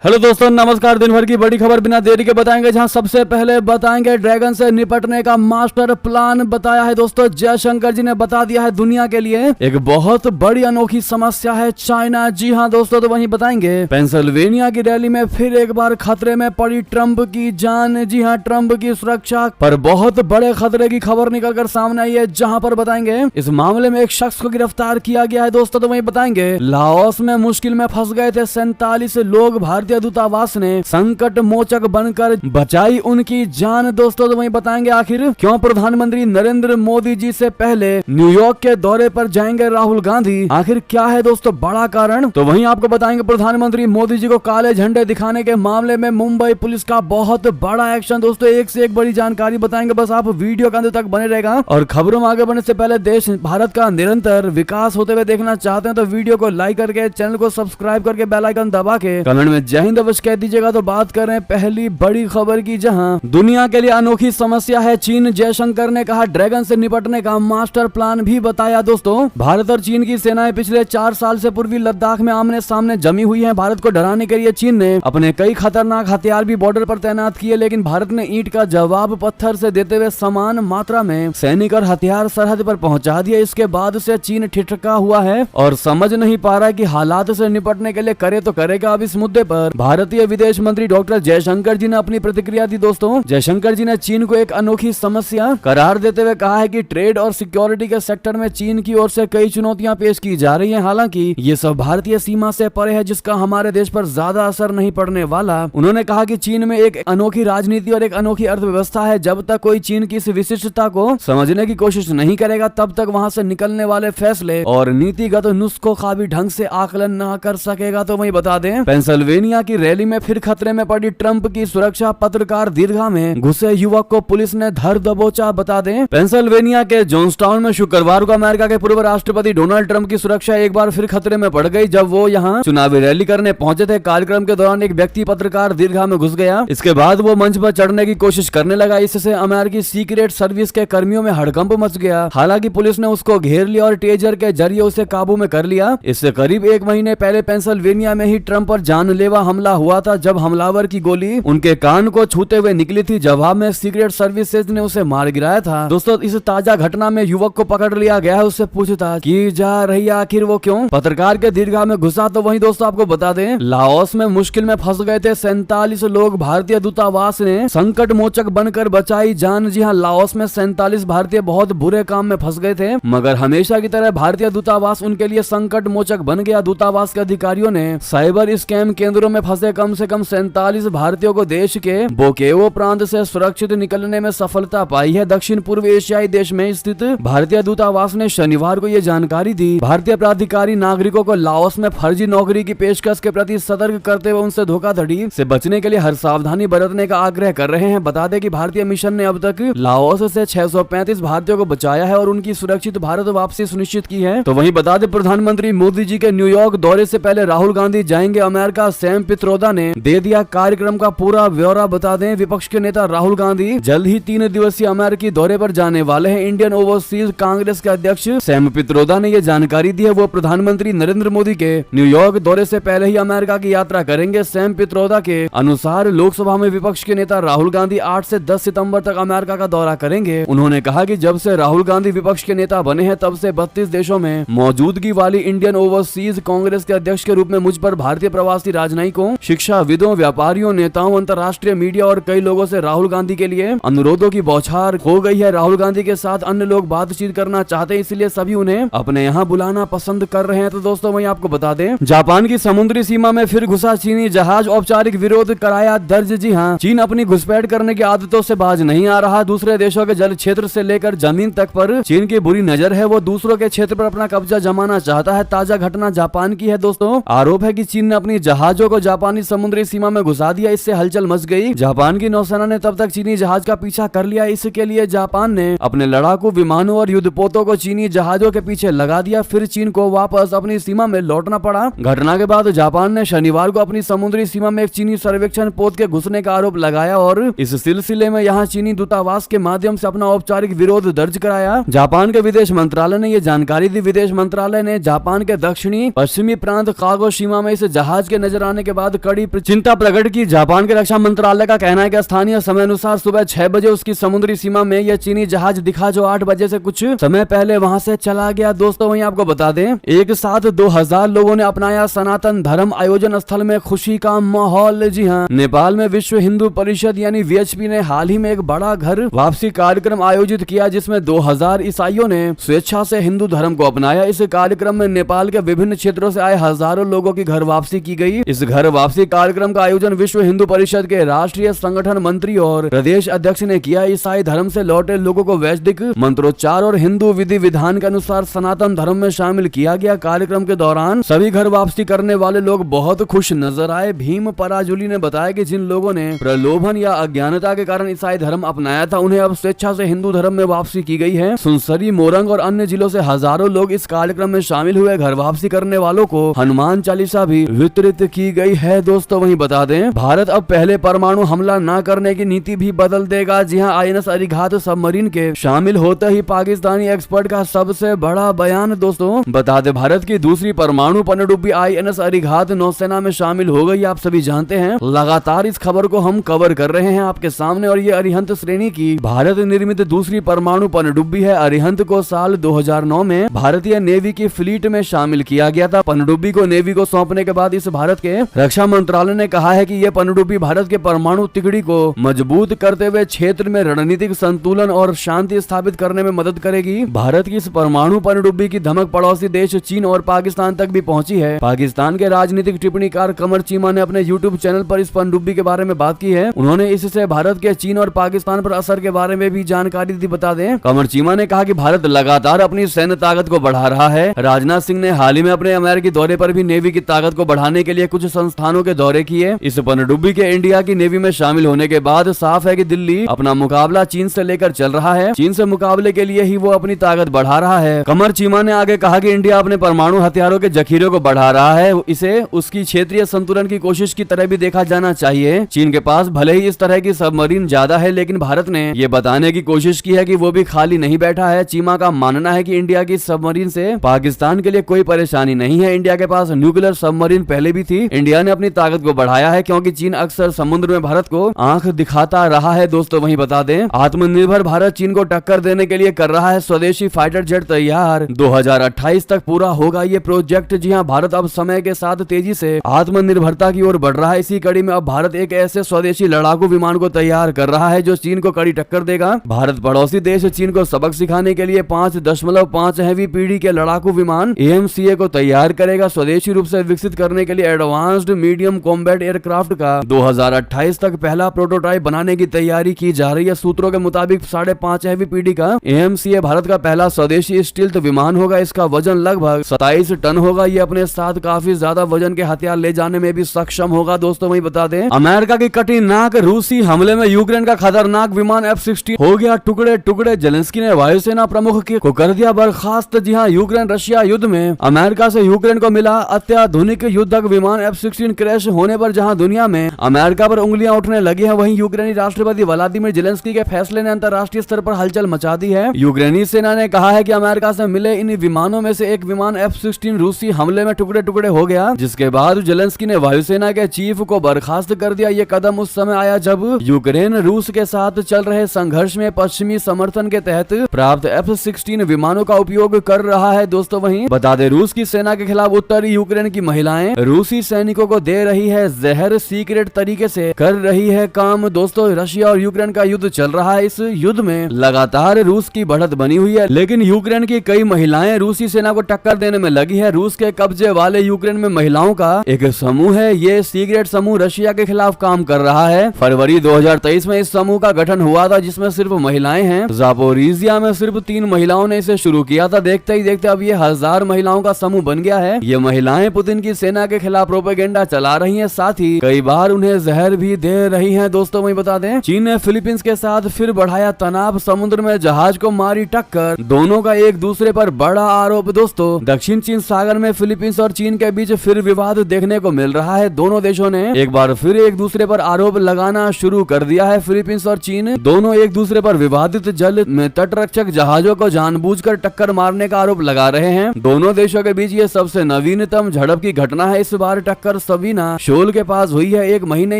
Hello दोस्तों, नमस्कार। दिन भर की बड़ी खबर बिना देरी के बताएंगे, जहां सबसे पहले बताएंगे ड्रैगन से निपटने का मास्टर प्लान बताया है। दोस्तों, जयशंकर जी ने बता दिया है दुनिया के लिए एक बहुत बड़ी अनोखी समस्या है चाइना। जी हां दोस्तों, तो वहीं बताएंगे पेंसिल्वेनिया की रैली में फिर एक बार खतरे में पड़ी ट्रंप की जान। जी हां, ट्रंप की सुरक्षा पर बहुत बड़े खतरे की खबर निकलकर सामने आई है, जहां पर बताएंगे इस मामले में एक शख्स को गिरफ्तार किया गया है। दोस्तों, तो वहीं बताएंगे लाओस में मुश्किल में फंस गए थे 47 लोग, भारतीय दूतावास ने संकट मोचक बनकर बचाई उनकी जान। दोस्तों, तो वहीं बताएंगे आखिर क्यों प्रधानमंत्री नरेंद्र मोदी जी से पहले न्यूयॉर्क के दौरे पर जाएंगे राहुल गांधी। आखिर क्या है दोस्तों बड़ा कारण, तो वहीं आपको बताएंगे प्रधानमंत्री मोदी जी को काले झंडे दिखाने के मामले में मुंबई पुलिस का बहुत बड़ा एक्शन। दोस्तों, एक से एक बड़ी जानकारी बताएंगे, बस आप वीडियो के अंत तक बने रहेगा। और खबरों में आगे बढ़ने से पहले देश भारत का निरंतर विकास होते हुए देखना चाहते हैं तो वीडियो को लाइक करके, चैनल को सब्सक्राइब करके, बेल आइकन दबा के कमेंट में जय हिंद अवश्य कह दीजिएगा। तो बात करें पहली बड़ी खबर की, जहां दुनिया के लिए अनोखी समस्या है चीन। जयशंकर ने कहा ड्रैगन से निपटने का मास्टर प्लान भी बताया। दोस्तों, भारत और चीन की सेनाएं पिछले 4 साल से पूर्वी लद्दाख में आमने सामने जमी हुई हैं। भारत को डराने के लिए चीन ने अपने कई खतरनाक हथियार भी बॉर्डर पर तैनात किए, लेकिन भारत ने ईंट का जवाब पत्थर से देते हुए समान मात्रा में सैनिक और हथियार सरहद पर पहुंचा दिए। इसके बाद से चीन ठिठका हुआ है और समझ नहीं पा रहा कि हालात से निपटने के लिए करे तो करेगा। अब इस मुद्दे पर भारतीय विदेश मंत्री डॉक्टर जयशंकर जी ने अपनी प्रतिक्रिया दी। दोस्तों, जयशंकर जी ने चीन को एक अनोखी समस्या करार देते हुए कहा है कि ट्रेड और सिक्योरिटी के सेक्टर में चीन की ओर से कई चुनौतियां पेश की जा रही हैं। हालांकि ये सब भारतीय सीमा से परे है, जिसका हमारे देश पर ज्यादा असर नहीं पड़ने वाला। उन्होंने कहा कि चीन में एक अनोखी राजनीति और एक अनोखी अर्थव्यवस्था है। जब तक कोई चीन की इस विशिष्टता को समझने की कोशिश नहीं करेगा, तब तक वहां से निकलने वाले फैसले और नीतिगत नुस्खों का भी ढंग से आकलन न कर सकेगा। तो वही बता दें, पेंसिल्वेनिया की रैली में फिर खतरे में पड़ी ट्रंप की सुरक्षा। पत्रकार दीर्घा में घुसे युवक को पुलिस ने धर दबोचा। बता दें, पेंसिल्वेनिया के जॉन्सटाउन में शुक्रवार को अमेरिका के पूर्व राष्ट्रपति डोनाल्ड ट्रंप की सुरक्षा एक बार फिर खतरे में पड़ गई, जब वो यहां चुनावी रैली करने पहुंचे थे। कार्यक्रम के दौरान एक व्यक्ति पत्रकार दीर्घा में घुस गया। इसके बाद वो मंच पर चढ़ने की कोशिश करने लगा। इससे अमेरिकी सीक्रेट सर्विस के कर्मियों में हड़कंप मच गया। हालांकि पुलिस ने उसको घेर लिया और टेजर के जरिए उसे काबू में कर लिया। इससे करीब 1 महीने पहले पेंसिल्वेनिया में ही ट्रंप पर जानलेवा हमला हुआ था, जब हमलावर की गोली उनके कान को छूते हुए निकली थी। जवाब में सीक्रेट सर्विसेज ने उसे मार गिराया था। दोस्तों, इस ताजा घटना में युवक को पकड़ लिया गया है। उससे पूछताछ की जा रही है, आखिर वो क्यों पत्रकार के दीर्घा में घुसा। तो वहीं दोस्तों आपको बता दें, लाओस में मुश्किल में फंस गए थे 47 लोग, भारतीय दूतावास ने संकट मोचक बनकर बचाई जान। जी हाँ, लाओस में 47 भारतीय बहुत बुरे काम में फंस गए थे, मगर हमेशा की तरह भारतीय दूतावास उनके लिए संकट मोचक बन गया। दूतावास के अधिकारियों ने साइबर स्कैम केंद्रों में फंसे कम से कम 47 भारतीयों को देश के बोकेओ प्रांत से सुरक्षित निकलने में सफलता पाई है। दक्षिण पूर्व एशियाई देश में स्थित भारतीय दूतावास ने शनिवार को यह जानकारी दी। भारतीय प्राधिकारी नागरिकों को लाओस में फर्जी नौकरी की पेशकश के प्रति सतर्क करते हुए उनसे धोखाधड़ी से बचने के लिए हर सावधानी बरतने का आग्रह कर रहे हैं। बता दें कि भारतीय मिशन ने अब तक लाओस से 635 भारतीयों को बचाया है और उनकी सुरक्षित भारत वापसी सुनिश्चित की है। तो वहीं बता दें, प्रधानमंत्री मोदी जी के न्यूयॉर्क दौरे से पहले राहुल गांधी जाएंगे अमेरिका। सैम पित्रोदा ने दे दिया कार्यक्रम का पूरा ब्यौरा। बता दें, विपक्ष के नेता राहुल गांधी जल्द ही 3 दिवसीय अमेरिकी दौरे पर जाने वाले हैं। इंडियन ओवरसीज कांग्रेस के अध्यक्ष सैम पित्रोदा ने यह जानकारी दी है। वो प्रधानमंत्री नरेंद्र मोदी के न्यूयॉर्क दौरे से पहले ही अमेरिका की यात्रा करेंगे। सैम पित्रोदा के अनुसार लोकसभा में विपक्ष के नेता राहुल गांधी 8 से 10 सितंबर तक अमेरिका का दौरा करेंगे। उन्होंने कहा कि जब से राहुल गांधी विपक्ष के नेता बने हैं, तब से 32 देशों में मौजूदगी वाली इंडियन ओवरसीज कांग्रेस के अध्यक्ष के रूप में मुझ पर भारतीय प्रवासी राजनयिकों, शिक्षाविदों, व्यापारियों, नेताओं, अंतर्राष्ट्रीय मीडिया और कई लोगों से राहुल गांधी के लिए अनुरोधों की बौछार हो गई है। राहुल गांधी के साथ अन्य लोग बातचीत करना चाहते हैं, इसलिए सभी उन्हें अपने यहाँ बुलाना पसंद कर रहे हैं। तो दोस्तों, वहीं आपको बता दें, जापान की समुद्री सीमा में फिर घुसा चीनी जहाज, औपचारिक विरोध कराया दर्ज। जी हाँ, चीन अपनी घुसपैठ करने की आदतों से बाज नहीं आ रहा। दूसरे देशों के जल क्षेत्र से लेकर जमीन तक पर चीन की बुरी नजर है। वो दूसरों के क्षेत्र पर अपना कब्जा जमाना चाहता है। ताजा घटना जापान की है। दोस्तों, आरोप है कि चीन ने अपनी जहाजों को जापानी समुद्री सीमा में घुसा दिया। इससे हलचल मच गई। जापान की नौसेना ने तब तक चीनी जहाज का पीछा कर लिया। इसके लिए जापान ने अपने लड़ाकू विमानों और युद्धपोतों को चीनी जहाजों के पीछे लगा दिया। फिर चीन को वापस अपनी सीमा में लौटना पड़ा। घटना के बाद जापान ने शनिवार को अपनी समुद्री सीमा में एक चीनी सर्वेक्षण पोत के घुसने का आरोप लगाया और इस सिलसिले में यहाँ चीनी दूतावास के माध्यम से अपना औपचारिक विरोध दर्ज कराया। जापान के विदेश मंत्रालय ने यह जानकारी दी। विदेश मंत्रालय ने जापान के दक्षिणी पश्चिमी प्रांत कागोशिमा में इस जहाज के नजर आने के के बाद कड़ी चिंता प्रकट की। जापान के रक्षा मंत्रालय का कहना है कि स्थानीय समय अनुसार सुबह 6 बजे उसकी समुद्री सीमा में यह चीनी जहाज दिखा, जो 8 बजे से कुछ समय पहले वहां से चला गया। दोस्तों वहीं आपको बता दें, एक साथ 2000 लोगों ने अपनाया सनातन धर्म। आयोजन स्थल में खुशी का माहौल। जी हाँ, नेपाल में विश्व हिंदू परिषद यानी वीएचपी ने हाल ही में एक बड़ा घर वापसी कार्यक्रम आयोजित किया, जिसमें 2000 ईसाइयों ने स्वेच्छा से हिंदू धर्म को अपनाया। इस कार्यक्रम में नेपाल के विभिन्न क्षेत्रों से आए हजारों लोगों की घर वापसी की गई। इस घर वापसी कार्यक्रम का आयोजन विश्व हिंदू परिषद के राष्ट्रीय संगठन मंत्री और प्रदेश अध्यक्ष ने किया। ईसाई धर्म से लौटे लोगों को वैदिक मंत्रोच्चार और हिंदू विधि विधान के अनुसार सनातन धर्म में शामिल किया गया। कार्यक्रम के दौरान सभी घर वापसी करने वाले लोग बहुत खुश नजर आए। भीम पराजुली ने बताया कि जिन लोगों ने प्रलोभन या अज्ञानता के कारण ईसाई धर्म अपनाया था, उन्हें अब स्वेच्छा से हिंदू धर्म में वापसी की गई है। सुनसरी, मोरंग और अन्य जिलों से हजारों लोग इस कार्यक्रम में शामिल हुए। घर वापसी करने वालों को हनुमान चालीसा भी वितरित की गई है। दोस्तों वहीं बता दें, भारत अब पहले परमाणु हमला न करने की नीति भी बदल देगा। जी हां, आईएनएस अरिघात सबमरीन के शामिल होते ही पाकिस्तानी एक्सपर्ट का सबसे बड़ा बयान। दोस्तों बता दें, भारत की दूसरी परमाणु पनडुब्बी आईएनएस अरिघात नौसेना में शामिल हो गई। आप सभी जानते हैं, लगातार इस खबर को हम कवर कर रहे हैं आपके सामने। और ये अरिहंत श्रेणी की भारत निर्मित दूसरी परमाणु पनडुब्बी है। अरिहंत को साल 2009 में भारतीय नेवी की फ्लीट में शामिल किया गया था। पनडुब्बी को नेवी को सौंपने के बाद इस भारत के रक्षा मंत्रालय ने कहा है कि यह पनडुब्बी भारत के परमाणु तिकड़ी को मजबूत करते हुए क्षेत्र में रणनीतिक संतुलन और शांति स्थापित करने में मदद करेगी। भारत की इस परमाणु पनडुब्बी की धमक पड़ोसी देश चीन और पाकिस्तान तक भी पहुंची है। पाकिस्तान के राजनीतिक टिप्पणीकार कमर चीमा ने अपने यूट्यूब चैनल पर इस पनडुब्बी के बारे में बात की है। उन्होंने इससे भारत के चीन और पाकिस्तान पर असर के बारे में भी जानकारी दी। बता दें, कमर चीमा ने कहा कि भारत लगातार अपनी सैन्य ताकत को बढ़ा रहा है। राजनाथ सिंह ने हाल ही में अपने अमेरिकी दौरे पर भी नेवी की ताकत को बढ़ाने के लिए कुछ संस्थानों के दौरे किए। इस पनडुब्बी के इंडिया की नेवी में शामिल होने के बाद साफ है कि दिल्ली अपना मुकाबला चीन से लेकर चल रहा है। चीन से मुकाबले के लिए ही वो अपनी ताकत बढ़ा रहा है। कमर चीमा ने आगे कहा कि इंडिया अपने परमाणु हथियारों के जखीरे को बढ़ा रहा है। इसे उसकी क्षेत्रीय संतुलन की कोशिश की तरह भी देखा जाना चाहिए। चीन के पास भले ही इस तरह की सबमरीन ज्यादा है, लेकिन भारत ने ये बताने की कोशिश की है कि वो भी खाली नहीं बैठा है। चीमा का मानना है कि इंडिया की सबमरीन से पाकिस्तान के लिए कोई परेशानी नहीं है। इंडिया के पास न्यूक्लियर सबमरीन पहले भी थी। इंडिया ने अपनी ताकत को बढ़ाया है क्योंकि चीन अक्सर समुद्र में भारत को आंख दिखाता रहा है। दोस्तों वहीं बता दें, आत्मनिर्भर भारत चीन को टक्कर देने के लिए कर रहा है स्वदेशी फाइटर जेट तैयार। 2028 तक पूरा होगा ये प्रोजेक्ट। जी हां, भारत अब समय के साथ तेजी से आत्मनिर्भरता की ओर बढ़ रहा है। इसी कड़ी में अब भारत एक ऐसे स्वदेशी लड़ाकू विमान को तैयार कर रहा है जो चीन को कड़ी टक्कर देगा। भारत पड़ोसी देश चीन को सबक सिखाने के लिए 5.5 पीढ़ी के लड़ाकू विमान AMCA को तैयार करेगा। स्वदेशी रूप से विकसित करने के लिए एडवांस्ड मीडियम कॉम्बैट एयरक्राफ्ट का 2028 तक पहला प्रोटोटाइप बनाने की तैयारी की जा रही है। सूत्रों के मुताबिक 5.5 पीढ़ी का AMCA भारत का पहला स्वदेशी स्टील्थ विमान होगा। इसका वजन लगभग 27 टन होगा। ये अपने साथ काफी ज्यादा वजन के हथियार ले जाने में भी सक्षम होगा। दोस्तों वही बता दें, अमेरिका की कटी नाक रूसी हमले में यूक्रेन का खतरनाक विमान F-16 हो गया टुकड़े टुकड़े। जेलेंस्की ने वायुसेना प्रमुख को कर दिया बर्खास्त। जी हाँ, यूक्रेन रशिया युद्ध में अमेरिका से यूक्रेन को मिला अत्याधुनिक युद्धक विमान F-16 क्रैश होने पर जहां दुनिया में अमेरिका पर उंगलियां उठने लगी हैं, वहीं यूक्रेनी राष्ट्रपति व्लादिमीर जेलेंस्की के फैसले ने अंतर्राष्ट्रीय स्तर पर हलचल मचा दी है। यूक्रेनी सेना ने कहा है कि अमेरिका से मिले इन विमानों में से एक विमान F-16 रूसी हमले में टुकड़े टुकड़े हो गया, जिसके बाद जेलेंस्की ने वायुसेना के चीफ को बर्खास्त कर दिया। ये कदम उस समय आया जब यूक्रेन रूस के साथ चल रहे संघर्ष में पश्चिमी समर्थन के तहत प्राप्त F-16 विमानों का उपयोग कर रहा है। दोस्तों वहीं बता दें, रूस की सेना के खिलाफ उत्तरी यूक्रेन की महिलाएं रूसी सैनिकों को दे रही है जहर, सीक्रेट तरीके से कर रही है काम। दोस्तों रशिया और यूक्रेन का युद्ध चल रहा है। इस युद्ध में लगातार रूस की बढ़त बनी हुई है, लेकिन यूक्रेन की कई महिलाएं रूसी सेना को टक्कर देने में लगी है। रूस के कब्जे वाले यूक्रेन में महिलाओं का एक समूह है। ये सीक्रेट समूह रशिया के खिलाफ काम कर रहा है। फरवरी 2023 में इस समूह का गठन हुआ था, जिसमें सिर्फ महिलाएं हैं। जापोरिजिया में सिर्फ 3 महिलाओं ने इसे शुरू किया था। देखते ही देखते अब ये 1000 महिलाओं का समूह बन गया है। ये महिलाएं पुतिन की सेना के खिलाफ प्रोपेगेंडा चला रही हैं, साथ ही कई बार उन्हें जहर भी दे रही हैं। दोस्तों वही बता दें, चीन ने फिलीपींस के साथ फिर बढ़ाया तनाव। समुद्र में जहाज को मारी टक्कर, दोनों का एक दूसरे पर बड़ा आरोप। दोस्तों दक्षिण चीन सागर में फिलीपींस और चीन के बीच फिर विवाद देखने को मिल रहा है। दोनों देशों ने एक बार फिर एक दूसरे पर आरोप लगाना शुरू कर दिया है। फिलीपींस और चीन दोनों एक दूसरे पर विवादित जल में तटरक्षक जहाजों को जानबूझकर टक्कर मारने का आरोप लगा रहे हैं। दोनों देशों के बीच ये सबसे नवीनतम झड़प की घटना है। इस बार टक्कर सवीना शोल के पास हुई है। एक महीने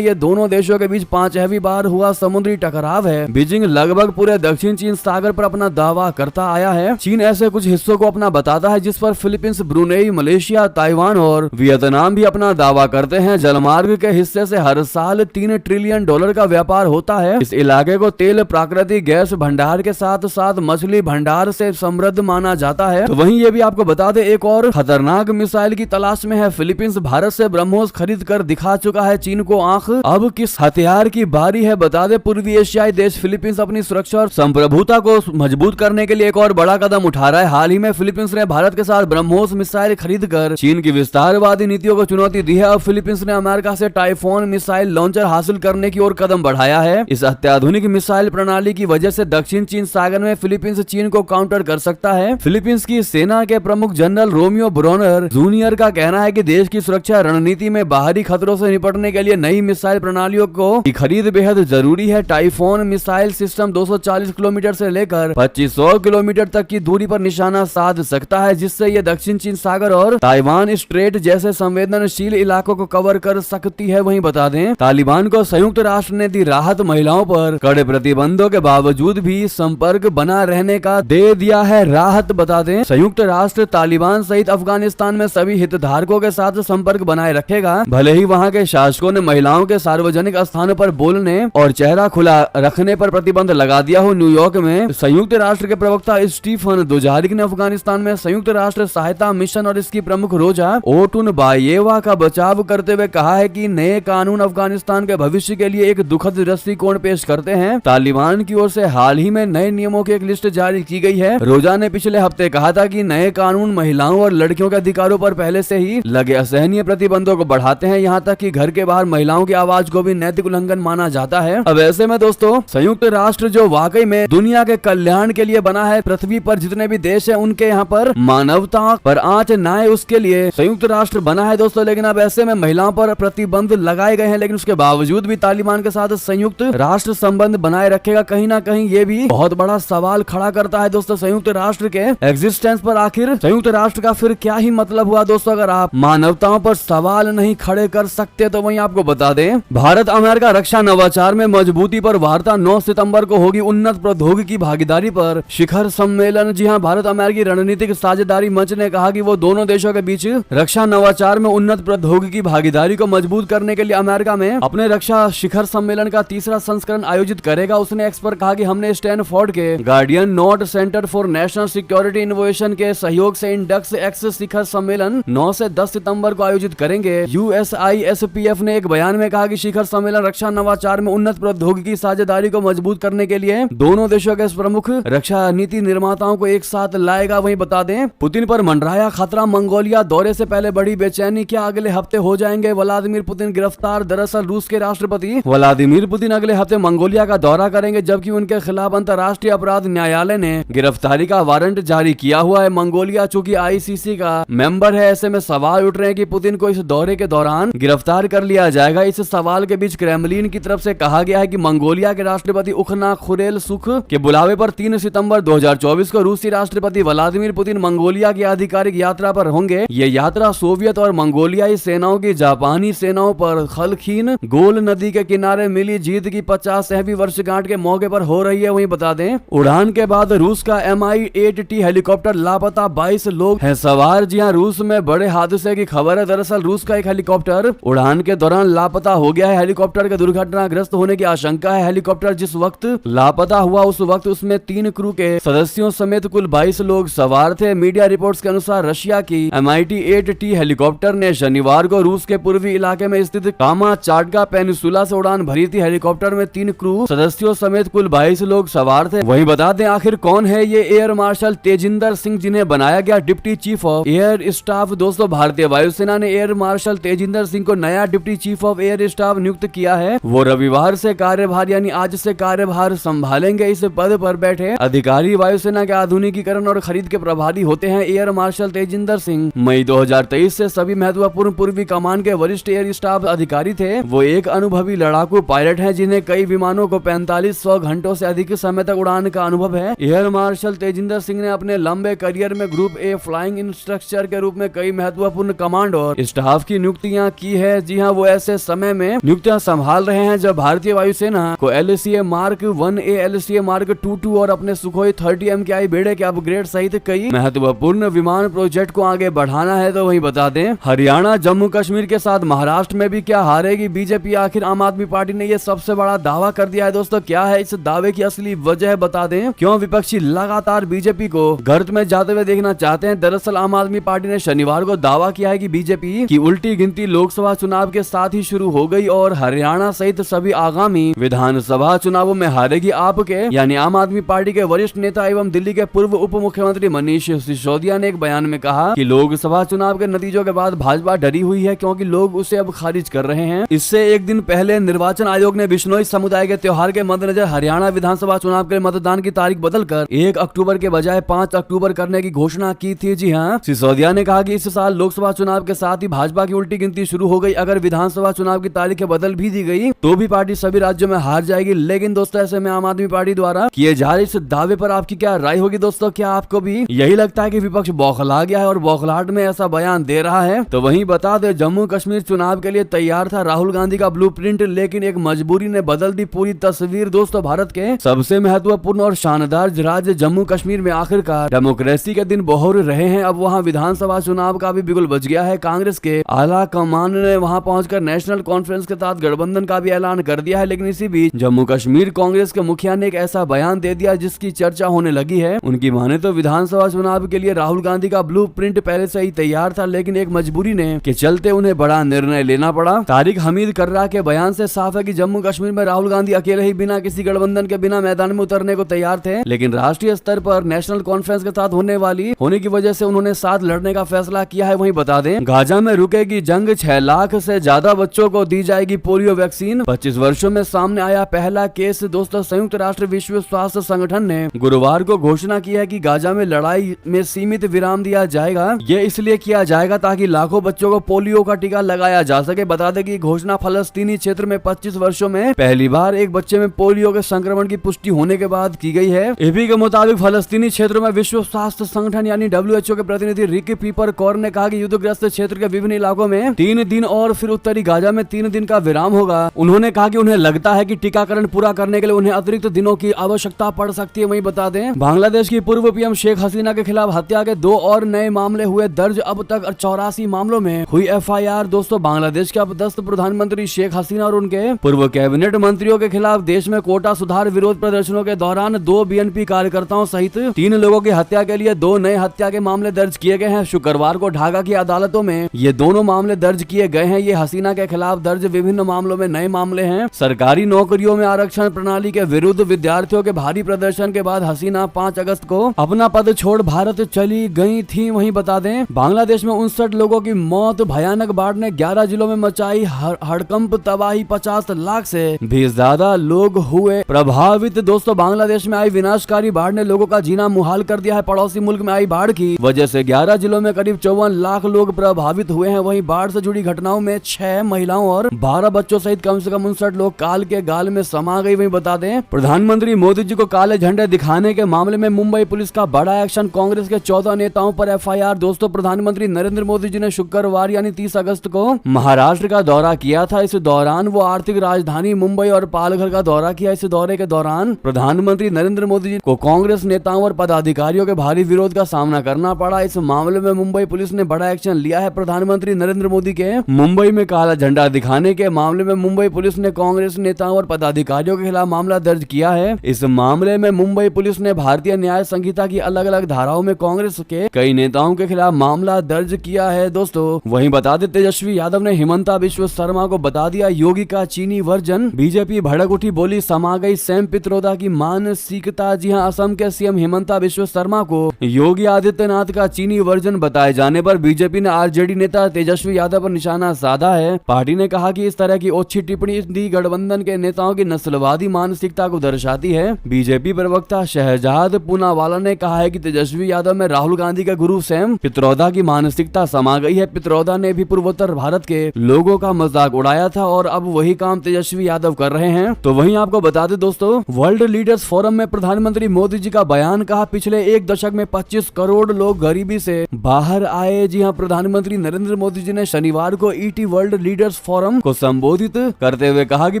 ये दोनों देशों के बीच 5वीं बार हुआ समुद्री टकराव है। बीजिंग लगभग पूरे दक्षिण चीन सागर पर अपना दावा करता आया है। चीन ऐसे कुछ हिस्सों को अपना बताता है जिस पर फिलीपींस, ब्रुनेई, मलेशिया, ताइवान और वियतनाम भी अपना दावा करते हैं। जलमार्ग के हिस्से से हर साल $3 ट्रिलियन का व्यापार होता है। इस इलाके को तेल, प्राकृतिक गैस भंडार के साथ साथ मछली भंडार से समृद्ध माना जाता है। तो वहीं ये भी आपको बता दे, एक और खतरनाक मिसाइल की तलाश में है फिलीपींस। भारत से ब्रह्मोस खरीद कर दिखा चुका है चीन को आंख। अब किस हथियार की बारी है बता दे। पूर्वी एशियाई देश फिलीपींस अपनी सुरक्षा और संप्रभुता को मजबूत करने के लिए एक और बड़ा कदम उठा रहा है। हाल ही में फिलीपींस ने भारत के साथ ब्रह्मोस मिसाइल खरीद कर चीन की विस्तारवादी नीतियों को चुनौती दी है। अब फिलीपींस ने अमेरिका से टाइफोन मिसाइल लॉन्चर हासिल करने की ओर कदम बढ़ाया है। इस अत्याधुनिक मिसाइल प्रणाली की वजह से दक्षिण चीन सागर में फिलीपींस चीन को काउंटर कर सकता है। फिलीपींस की सेना के प्रमुख जनरल रोमियो ब्रोनर जूनियर का कहना है कि देश की सुरक्षा रणनीति में बाहरी खतरों से निपटने के लिए नई मिसाइल प्रणालियों की खरीद बेहद जरूरी है। टाइफोन मिसाइल सिस्टम 240 किलोमीटर से लेकर 2500 किलोमीटर तक की दूरी पर निशाना साध सकता है, जिससे यह दक्षिण चीन सागर और ताइवान स्ट्रेट जैसे संवेदनशील इलाकों को कवर कर सकती है। वहीं बता दें, तालिबान को संयुक्त राष्ट्र ने दी राहत। महिलाओं पर कड़े प्रतिबंधों के बावजूद भी संपर्क बना रहने का दे दिया है राहत। बता दें, संयुक्त राष्ट्र तालिबान सहित अफगानिस्तान में सभी हितधारकों के साथ संपर्क बनाए रखेगा, भले ही वहां के शासकों ने महिलाओं के सार्वजनिक स्थानों पर बोलने और चेहरा खुला रखने पर प्रतिबंध लगा दिया हो। न्यूयॉर्क में संयुक्त राष्ट्र के प्रवक्ता स्टीफन दुजारिक ने अफगानिस्तान में संयुक्त राष्ट्र सहायता मिशन और इसकी प्रमुख रोजा ओटुनबायेवा का बचाव करते हुए कहा है कि नए कानून अफगानिस्तान के भविष्य के लिए एक दुखद दृष्टिकोण पेश करते हैं। तालिबान की ओर से हाल ही में नए नियमों की एक लिस्ट जारी की गई है। रोजा ने पिछले हफ्ते कहा था कि नए कानून महिलाओं और लड़कियों के अधिकारों पर पहले से ही लगे असहनीय प्रतिबंधों को बढ़ाते हैं, यहाँ तक कि घर के बाहर महिलाओं की आवाज को भी नैतिक उल्लंघन माना जाता है। अब ऐसे में दोस्तों, संयुक्त राष्ट्र जो वाकई में दुनिया के कल्याण के लिए बना है, पृथ्वी पर जितने भी देश है उनके यहाँ पर मानवता पर आंच न आए उसके लिए संयुक्त राष्ट्र बना है दोस्तों। लेकिन अब ऐसे में महिलाओं पर प्रतिबंध लगाए गए हैं, लेकिन उसके बावजूद भी तालिबान के साथ संयुक्त राष्ट्र संबंध बनाए रखेगा। कहीं ना कहीं ये भी बहुत बड़ा सवाल खड़ा करता है दोस्तों संयुक्त राष्ट्र के एग्जिस्टेंस पर। आखिर संयुक्त राष्ट्र का फिर क्या ही मतलब हुआ दोस्तों, अगर आप मानवताओं पर सवाल नहीं खड़े कर सकते। तो वहीं आपको बता दें, भारत अमेरिका रक्षा नवाचार में मजबूती पर वार्ता 9 सितंबर को होगी। उन्नत प्रौद्योगिकी भागीदारी पर शिखर सम्मेलन। जी हां, भारत अमेरिकी रणनीतिक साझेदारी मंच ने कहा कि वो दोनों देशों के बीच रक्षा नवाचार में उन्नत प्रौद्योगिकी भागीदारी को मजबूत करने के लिए अमेरिका में अपने रक्षा शिखर सम्मेलन का 3रा संस्करण आयोजित करेगा। उसने एक्स पर कहा कि हमने स्टैनफोर्ड के guardian note centre for national security innovation के सहयोग से इंडक्स एक्स शिखर सम्मेलन 9 से 10 सितंबर को आयोजित करेंगे। USISPF ने एक बयान में कहा कि शिखर सम्मेलन रक्षा नवाचार में उन्नत प्रौद्योगिकी साझेदारी को मजबूत करने के लिए दोनों देशों के प्रमुख रक्षा नीति निर्माताओं को एक साथ लाएगा। वहीं बता दें, पुतिन पर मंडराया खतरा। मंगोलिया दौरे से पहले बड़ी बेचैनी, क्या अगले हफ्ते हो जाएंगे व्लादिमीर पुतिन गिरफ्तार। दरअसल रूस के राष्ट्रपति व्लादिमीर पुतिन अगले हफ्ते मंगोलिया का दौरा करेंगे, जबकि उनके खिलाफ अंतर्राष्ट्रीय अपराध न्यायालय ने गिरफ्तारी का वारंट जारी किया हुआ है। मंगोलिया चूंकि ICC का मेंबर है, ऐसे में सवाल उठ रहे हैं कि पुतिन को इस दौरे के दौरान गिरफ्तार कर लिया जाएगा। इस सवाल के बीच क्रेमलिन की तरफ से कहा गया है कि मंगोलिया के राष्ट्रपति उखना खुरेल सुख के बुलावे पर 3 सितंबर 2024 को रूसी राष्ट्रपति व्लादिमीर पुतिन मंगोलिया की आधिकारिक यात्रा पर होंगे। ये यात्रा सोवियत और मंगोलियाई सेनाओं की जापानी सेनाओं पर खलखीन गोल नदी के किनारे मिली जीत की 50वीं वर्षगांठ के मौके पर हो रही है। वहीं बता दें, उड़ान के बाद रूस का Mi-8T हेलीकॉप्टर लापता, 22 लोग हैं सवार। जी हां, रूस में बड़े हादसे की खबर है। दरअसल रूस का एक हेलीकॉप्टर उड़ान के दौरान लापता हो गया है। हेलीकॉप्टर के दुर्घटनाग्रस्त होने की आशंका है। हेलीकॉप्टर जिस वक्त लापता हुआ उस वक्त उसमें 3 क्रू के सदस्यों समेत कुल 22 लोग सवार थे। मीडिया रिपोर्ट्स के अनुसार रशिया की Mi-8T हेलीकॉप्टर ने शनिवार को रूस के पूर्वी इलाके में स्थित कामाचाटका पेनिसुला से उड़ान भरी थी। हेलीकॉप्टर में 3 क्रू सदस्यों समेत कुल 22 लोग सवार थे। वहीं बता दें, आखिर कौन है ये एयर मार्शल तेजिंदर सिंह, जिन्हें बनाया गया deputy chief of air staff. दोस्तों, भारतीय वायुसेना ने एयर मार्शल तेजिंदर सिंह को नया deputy chief of air staff नियुक्त किया है। वो रविवार से कार्यभार यानी आज से कार्यभार संभालेंगे। इस पद पर बैठे अधिकारी वायुसेना के आधुनिकीकरण और खरीद के प्रभारी होते हैं। एयर मार्शल तेजिंदर सिंह मई 2023 से सभी महत्वपूर्ण पूर्वी कमान के वरिष्ठ एयर स्टाफ अधिकारी थे। वो एक अनुभवी लड़ाकू पायलट हैं, जिन्हें कई विमानों को 4500 घंटों से अधिक समय तक उड़ान का अनुभव है। एयर मार्शल तेजिंदर सिंह ने अपने लंबे करियर में ग्रुप ए फ्लाइंग इंस्ट्रक्टर के रूप में कई महत्वपूर्ण कमांड और स्टाफ स्टाफ की नियुक्तियां की है। जी हाँ, वो ऐसे समय में नियुक्तियां संभाल रहे हैं जब भारतीय वायुसेना को LCA mark 1A, LCA mark 22 और अपने सुखोई 30 MKI बेड़े के अपग्रेड सहित कई महत्वपूर्ण विमान प्रोजेक्ट को आगे बढ़ाना है। तो वहीं बता दें, हरियाणा जम्मू कश्मीर के साथ महाराष्ट्र में भी क्या हारेगी बीजेपी? आखिर आम आदमी पार्टी ने ये सबसे बड़ा दावा कर दिया है। दोस्तों, क्या है इस दावे की असली वजह बता दें, क्यों विपक्षी लगातार बीजेपी को गर्त में जाते हुए देखना चाहते हैं। दरअसल आम आदमी पार्टी ने शनिवार को दावा किया है कि बीजेपी की उल्टी गिनती लोकसभा चुनाव के साथ ही शुरू हो गई और हरियाणा सहित सभी आगामी विधानसभा चुनावों में हारेगी। आपके यानी आम आदमी पार्टी के वरिष्ठ नेता एवं दिल्ली के पूर्व उप मुख्यमंत्री मनीष सिसोदिया ने एक बयान में कहा कि लोकसभा चुनाव के नतीजों के बाद भाजपा डरी हुई है क्योंकि लोग उसे अब खारिज कर रहे हैं। इससे एक दिन पहले निर्वाचन आयोग ने बिश्नोई समुदाय के त्योहार के मद्देनजर हरियाणा विधानसभा चुनाव के मतदान की तारीख बदलकर 1 अक्टूबर के बजाय 5 अक्टूबर करने की घोषणा की थी। जी हाँ, सिसोदिया ने कहा कि इस साल लोकसभा चुनाव के साथ ही भाजपा की उल्टी गिनती शुरू हो गई। अगर विधानसभा चुनाव की तारीखें बदल भी दी गई तो भी पार्टी सभी राज्यों में हार जाएगी। लेकिन दोस्तों, ऐसे में आम आदमी पार्टी द्वारा किए जा रहे इस दावे पर आपकी क्या राय होगी? दोस्तों, क्या आपको भी यही लगता है कि विपक्ष बौखला गया है और बौखलाहट में ऐसा बयान दे रहा है? तो वहीं बता दे, जम्मू कश्मीर चुनाव के लिए तैयार था राहुल गांधी का ब्लूप्रिंट, लेकिन एक मजबूरी ने बदल दी पूरी तस्वीर। दोस्तों, भारत के सबसे महत्वपूर्ण और शानदार राज्य जम्मू कश्मीर में आखिरकार डेमोक्रेसी के दिन बोहर रहे हैं। अब वहां विधानसभा चुनाव का भी बिगुल बज गया है। कांग्रेस के आला कमान ने वहां पहुंचकर नेशनल कॉन्फ्रेंस के साथ गठबंधन का भी ऐलान कर दिया है। लेकिन इसी बीच जम्मू कश्मीर कांग्रेस के मुखिया ने एक ऐसा बयान दे दिया जिसकी चर्चा होने लगी है। उनकी माने तो विधानसभा चुनाव के लिए राहुल गांधी का ब्लूप्रिंट पहले से ही तैयार था, लेकिन एक मजबूरी ने के चलते उन्हें बड़ा निर्णय लेना पड़ा। तारिक हमीद कर्रा के बयान से साफ है कि जम्मू कश्मीर में राहुल गांधी अकेले ही बिना किसी गठबंधन के बिना मैदान में उतरने को तैयार थे, लेकिन राष्ट्रीय स्तर पर नेशनल कॉन्फ्रेंस के साथ होने की वजह से उन्होंने साथ लड़ने का फैसला किया है। वहीं बता दें, गाजा में रुकेगी जंग, 6 लाख से ज्यादा बच्चों को दी जाएगी पोलियो वैक्सीन। 25 वर्षों में सामने आया पहला केस। दोस्तों, संयुक्त राष्ट्र विश्व स्वास्थ्य संगठन ने गुरुवार को घोषणा की है कि गाजा में लड़ाई में सीमित विराम दिया जाएगा। ये इसलिए किया जाएगा ताकि लाखों बच्चों को पोलियो का टीका लगाया जा सके। बता दें कि घोषणा फलस्तीनी क्षेत्र में 25 वर्षों में पहली बार एक बच्चे में पोलियो के संक्रमण की पुष्टि होने के बाद की गई है। एपी के मुताबिक फलस्तीनी क्षेत्र में विश्व स्वास्थ्य संगठन यानी WHO के प्रतिनिधि रिक पीपर कौर ने कहा कि युद्धग्रस्त क्षेत्र के विभिन्न इलाकों में 3 दिन और फिर उत्तरी गाजा में 3 दिन का विराम होगा। उन्होंने कहा कि उन्हें लगता है कि टीकाकरण पूरा करने के लिए उन्हें अतिरिक्त दिनों की आवश्यकता पड़ सकती है। वहीं बता दें, बांग्लादेश की पूर्व पीएम शेख हसीना के खिलाफ हत्या के 2 और नए मामले हुए दर्ज। अब तक 84 मामलों में हुई FIR। दोस्तों, बांग्लादेश के अपदस्थ प्रधानमंत्री शेख हसीना और उनके पूर्व कैबिनेट मंत्रियों के खिलाफ देश में कोटा सुधार विरोध प्रदर्शनों के दौरान 2 BNP कार्यकर्ताओं सहित 3 लोगों की हत्या के लिए 2 नए हत्या के मामले दर्ज किए गए हैं। शुक्रवार को ढाका की अदालतों में ये दोनों मामले दर्ज किए गए हैं। ये हसीना के खिलाफ दर्ज विभिन्न मामलों में नए मामले हैं। सरकारी नौकरियों में आरक्षण प्रणाली के विरुद्ध विद्यार्थियों के भारी प्रदर्शन के बाद हसीना 5 अगस्त को अपना पद छोड़ भारत चली गई थी। वहीं बता दें, बांग्लादेश में 59 लोगों की मौत। भयानक बाढ़ ने 11 जिलों में मचाई हड़कंप तबाही। 50 लाख से भी ज्यादा लोग हुए प्रभावित। दोस्तों, बांग्लादेश में आई विनाशकारी बाढ़ ने लोगों का जीना मुहाल कर दिया है। पड़ोसी मुल्क में आई बाढ़ की वजह से 11 जिलों में करीब 54 लाख लोग प्रभावित हुए हैं। वहीं बाढ़ से जुड़ी घटनाओं में 6 महिलाओं और 12 बच्चों सहित कम से कम 59 लोग काल के गाल में समा गई। वहीं बता दें, प्रधानमंत्री मोदी जी को काले झंडे दिखाने के मामले में मुंबई पुलिस का बड़ा एक्शन। कांग्रेस के 14 नेताओं पर FIR। दोस्तों, प्रधानमंत्री नरेंद्र मोदी जी ने शुक्रवार यानी 30 अगस्त को महाराष्ट्र का दौरा किया था। इस दौरान वो आर्थिक राजधानी मुंबई और पालघर का दौरा किया। इस दौरे के दौरान प्रधानमंत्री नरेंद्र मोदी जी को कांग्रेस नेताओं और पदाधिकारियों के भारी विरोध का सामना करना पड़ा। इस मामले में मुंबई पुलिस ने बड़ा एक्शन लिया है। प्रधानमंत्री नरेंद्र मोदी के मुंबई में काला झंडा दिखाने के मामले में मुंबई पुलिस ने कांग्रेस नेताओं और पदाधिकारियों के खिलाफ मामला दर्ज किया है। इस मामले में मुंबई पुलिस ने भारतीय न्याय संहिता की अलग अलग धाराओं में कांग्रेस के कई नेताओं के खिलाफ मामला दर्ज किया है। दोस्तों, वहीं बता दें, तेजस्वी यादव ने हिमंता बिश्व शर्मा को बता दिया योगी का चीनी वर्जन। बीजेपी भड़क उठी, बोली समा गई सैम पित्रोदा की मानसिकता। जी हां, असम के CM हिमंता बिश्व शर्मा को योगी आदित्यनाथ का चीनी वर्जन बताए जाने पर बीजेपी ने RJD नेता तेजस्वी यादव पर निशाना साधा है। पार्टी ने कहा कि इस तरह की ओछी टिप्पणी गठबंधन के नेताओं की नस्लवादी मानसिकता को दर्शाती है। बीजेपी प्रवक्ता शहजाद पूनावाला ने कहा है कि तेजस्वी यादव में राहुल गांधी के गुरु सैम पित्रोदा की मानसिकता समा गई है। पित्रोदा ने भी पूर्वोत्तर भारत के लोगों का मजाक उड़ाया था और अब वही काम तेजस्वी यादव कर रहे हैं। तो वहीं आपको बता दें दोस्तों, वर्ल्ड लीडर्स फोरम में प्रधानमंत्री मोदी जी का बयान। कहा पिछले 1 दशक में 25 करोड़ लोग गरीबी से बाहर आए। जी हां, प्रधानमंत्री नरेंद्र मोदी मोदी जी ने शनिवार को ईटी वर्ल्ड लीडर्स फोरम को संबोधित करते हुए कहा कि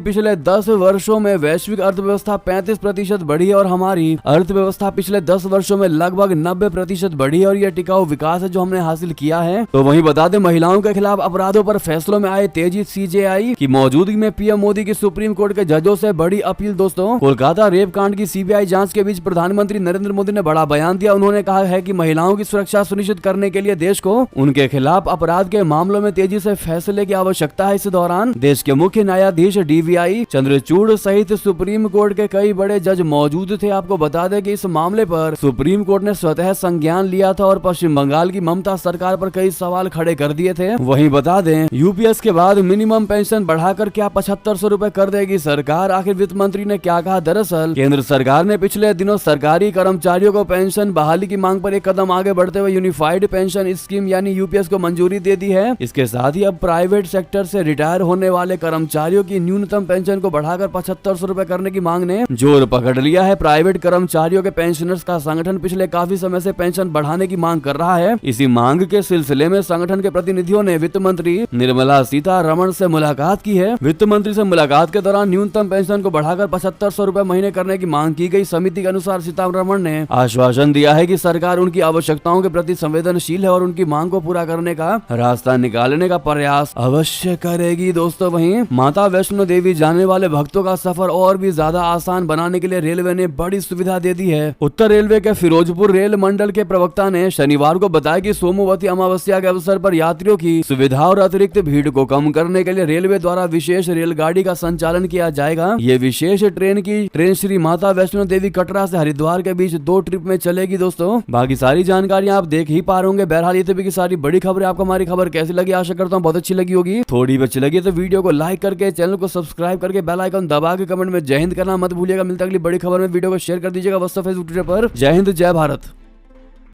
पिछले 10 वर्षों में वैश्विक अर्थव्यवस्था 35% बढ़ी है और हमारी अर्थव्यवस्था पिछले 10 वर्षों में लगभग 90% बढ़ी है और यह टिकाऊ विकास है जो हमने हासिल किया है। तो वहीं बता दें, महिलाओं के खिलाफ अपराधों पर फैसलों में आए तेजी। सीजेआई की मौजूदगी में पीएम मोदी की सुप्रीम कोर्ट के जजों से बड़ी अपील। दोस्तों, कोलकाता रेप कांड की सीबीआई जांच के बीच प्रधानमंत्री नरेंद्र मोदी ने बड़ा बयान दिया। उन्होंने कहा है कि महिलाओं की सुरक्षा सुनिश्चित करने के लिए देश को उनके खिलाफ अपराध के मामलों में तेजी से फैसले की आवश्यकता है। इस दौरान देश के मुख्य न्यायाधीश डीवीआई चंद्रचूड़ सहित सुप्रीम कोर्ट के कई बड़े जज मौजूद थे। आपको बता दें कि इस मामले पर सुप्रीम कोर्ट ने स्वतः संज्ञान लिया था और पश्चिम बंगाल की ममता सरकार पर कई सवाल खड़े कर दिए थे। वहीं बता दें, यूपीएस के बाद मिनिमम पेंशन बढ़ाकर क्या 7500 रुपए कर देगी सरकार? आखिर वित्त मंत्री ने क्या कहा? दरअसल केंद्र सरकार ने पिछले दिनों सरकारी कर्मचारियों को पेंशन बहाली की मांग पर एक कदम आगे बढ़ते हुए यूनिफाइड पेंशन स्कीम यानी यूपीएस को मंजूरी दे दी है। इसके साथ ही अब प्राइवेट सेक्टर से रिटायर होने वाले कर्मचारियों की न्यूनतम पेंशन को बढ़ाकर 7500 रुपए करने की मांग ने जोर पकड़ लिया है। प्राइवेट कर्मचारियों के पेंशनर्स का संगठन पिछले काफी समय से पेंशन बढ़ाने की मांग कर रहा है। इसी मांग के सिलसिले में संगठन के प्रतिनिधियों ने वित्त मंत्री निर्मला सीतारमण से मुलाकात की है। वित्त मंत्री से मुलाकात के दौरान न्यूनतम पेंशन को बढ़ाकर 7500 रुपए महीने करने की मांग की गई। समिति के अनुसार सीतारमण ने आश्वासन दिया है कि सरकार उनकी आवश्यकताओं के प्रति संवेदनशील है और उनकी मांग को पूरा करने का रास्ता निकालने का प्रयास अवश्य करेगी। दोस्तों, वहीं माता वैष्णो देवी जाने वाले भक्तों का सफर और भी ज्यादा आसान बनाने के लिए रेलवे ने बड़ी सुविधा दे दी है। उत्तर रेलवे के फिरोजपुर रेल मंडल के प्रवक्ता ने शनिवार को बताया कि सोमवती अमावस्या के अवसर पर यात्रियों की सुविधा और अतिरिक्त भीड़ को कम करने के लिए रेलवे द्वारा विशेष रेलगाड़ी का संचालन किया जाएगा। ये विशेष ट्रेन श्री माता वैष्णो देवी कटरा से हरिद्वार के बीच 2 ट्रिप में चलेगी। दोस्तों, बाकी सारी जानकारियां आप देख ही पा रहे होंगे। बहरहाल ये तो की सारी बड़ी खबरें। आपको हमारी खबर कैसी लगी? आशा करता हूँ बहुत अच्छी लगी होगी। थोड़ी भी अच्छी लगी तो वीडियो को लाइक करके चैनल को सब्सक्राइब करके बेल आइकन दबा के कमेंट में जय हिंद करना मत भूलिएगा। मिलता अगली बड़ी खबर में। वीडियो को शेयर कर दीजिएगा व्हाट्सएप, फेसबुक, ट्विटर पर। जय हिंद, जय भारत।